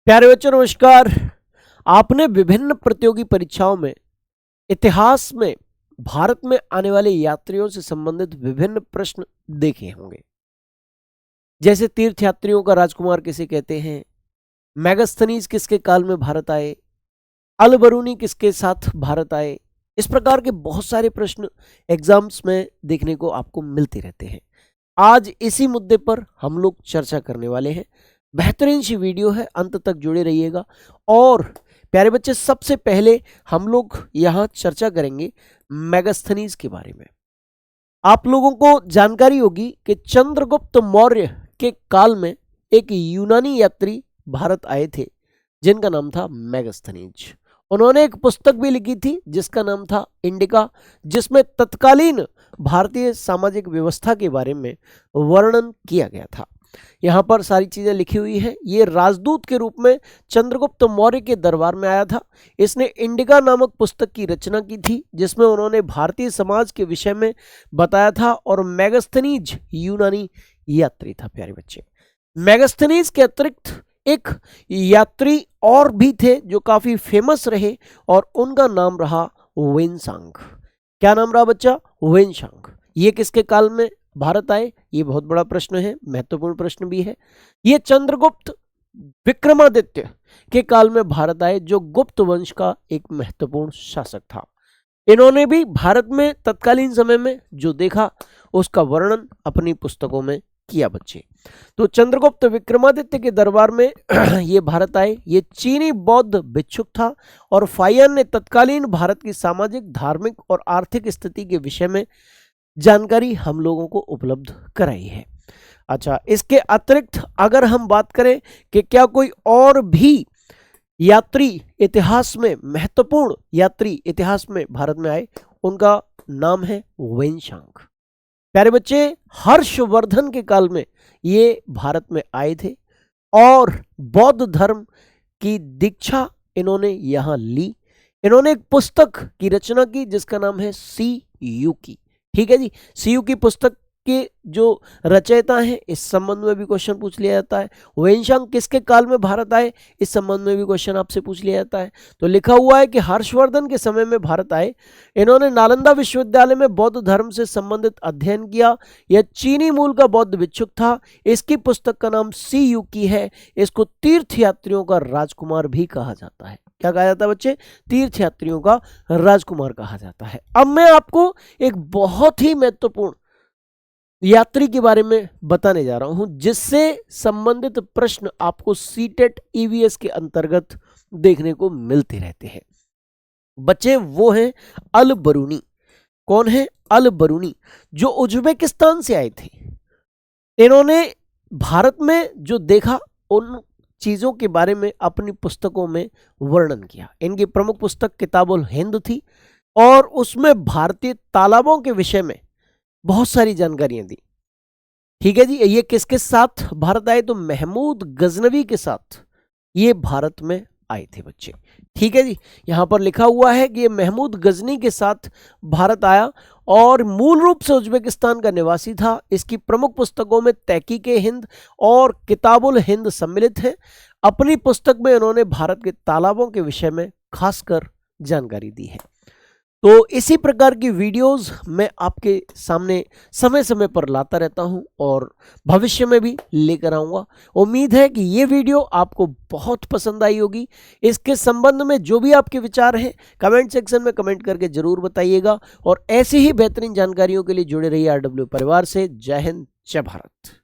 प्यारे बच्चों नमस्कार। आपने विभिन्न प्रतियोगी परीक्षाओं में इतिहास में भारत में आने वाले यात्रियों से संबंधित विभिन्न प्रश्न देखे होंगे। जैसे तीर्थयात्रियों का राजकुमार किसे कहते हैं, मेगास्थनीज किसके काल में भारत आए, अल बरूनी किसके साथ भारत आए। इस प्रकार के बहुत सारे प्रश्न एग्जाम्स में देखने को आपको मिलते रहते हैं। आज इसी मुद्दे पर हम लोग चर्चा करने वाले हैं। बेहतरीन सी वीडियो है, अंत तक जुड़े रहिएगा। और प्यारे बच्चे, सबसे पहले हम लोग यहाँ चर्चा करेंगे मेगास्थनीज के बारे में। आप लोगों को जानकारी होगी कि चंद्रगुप्त मौर्य के काल में एक यूनानी यात्री भारत आए थे जिनका नाम था मेगास्थनीज। उन्होंने एक पुस्तक भी लिखी थी जिसका नाम था इंडिका, जिसमें तत्कालीन भारतीय सामाजिक व्यवस्था के बारे में वर्णन किया गया था। यहाँ पर सारी चीजें लिखी हुई हैं। ये राजदूत के रूप में चंद्रगुप्त मौर्य के दरबार में आया था। इसने इंडिका नामक पुस्तक की रचना की थी जिसमें उन्होंने भारतीय समाज के विषय में बताया था। और मेगास्थनीज यूनानी यात्री था। प्यारे बच्चे, मेगास्थनीज के अतिरिक्त एक यात्री और भी थे जो काफी फेमस रहे और उनका नाम रहा वेनसांग। क्या नाम रहा बच्चा? वेनसांग। ये किसके काल में भारत आए? ये बहुत बड़ा प्रश्न है, महत्वपूर्ण प्रश्न भी है। ये चंद्रगुप्त विक्रमादित्य के काल में भारत आए, जो गुप्त वंश का एक महत्वपूर्ण शासक था। इन्होंने भी भारत में तत्कालीन समय में जो देखा उसका वर्णन अपनी पुस्तकों में किया बच्चे। तो चंद्रगुप्त विक्रमादित्य के दरबार में ये भारत आए। ये चीनी बौद्ध भिक्षुक था और फाहियान ने तत्कालीन भारत की सामाजिक, धार्मिक और आर्थिक स्थिति के विषय में जानकारी हम लोगों को उपलब्ध कराई है। अच्छा, इसके अतिरिक्त अगर हम बात करें कि क्या कोई और भी यात्री इतिहास में, महत्वपूर्ण यात्री इतिहास में भारत में आए, उनका नाम है वेनसांग। प्यारे बच्चे, हर्षवर्धन के काल में ये भारत में आए थे और बौद्ध धर्म की दीक्षा इन्होंने यहाँ ली। इन्होंने एक पुस्तक की रचना की जिसका नाम है सीयूकी। ठीक है जी, सीयूकी पुस्तक के जो रचयिता हैं, इस संबंध में भी क्वेश्चन पूछ लिया जाता है। वेनसांग किसके काल में भारत आए, इस संबंध में भी क्वेश्चन आपसे पूछ लिया जाता है। तो लिखा हुआ है कि हर्षवर्धन के समय में भारत आए। इन्होंने नालंदा विश्वविद्यालय में बौद्ध धर्म से संबंधित अध्ययन किया। यह चीनी मूल का बौद्ध भिक्षुक था। इसकी पुस्तक का नाम सीयूकी है। इसको तीर्थयात्रियों का राजकुमार भी कहा जाता है। क्या कहा जाता है बच्चे? तीर्थयात्रियों का राजकुमार कहा जाता है। अब मैं आपको एक बहुत ही महत्वपूर्ण यात्री के बारे में बताने जा रहा हूं जिससे संबंधित प्रश्न आपको सीटेट ईवीएस के अंतर्गत देखने को मिलते रहते हैं बच्चे। वो हैं अल बरूनी। कौन है? अल बरूनी, जो उज्बेकिस्तान से आए थे। इन्होंने भारत में जो देखा उन चीजों के बारे में अपनी पुस्तकों में वर्णन किया। इनकी प्रमुख पुस्तक किताबुल हिंद थी और उसमें भारतीय तालाबों के विषय में बहुत सारी जानकारियां दी। ठीक है जी, ये किसके साथ भारत आए? तो महमूद गजनवी के साथ ये भारत में आए थे बच्चे। ठीक है जी, यहां पर लिखा हुआ है कि ये महमूद गजनी के साथ भारत आया और मूल रूप से उज्बेकिस्तान का निवासी था। इसकी प्रमुख पुस्तकों में तहकीके हिंद और किताबुल हिंद सम्मिलित हैं। अपनी पुस्तक में उन्होंने भारत के तालाबों के विषय में खासकर जानकारी दी है। तो इसी प्रकार की वीडियोस मैं आपके सामने समय समय पर लाता रहता हूं और भविष्य में भी लेकर आऊंगा। उम्मीद है कि ये वीडियो आपको बहुत पसंद आई होगी। इसके संबंध में जो भी आपके विचार हैं कमेंट सेक्शन में कमेंट करके जरूर बताइएगा और ऐसी ही बेहतरीन जानकारियों के लिए जुड़े रहिए RW परिवार से। जय हिंद, जय भारत।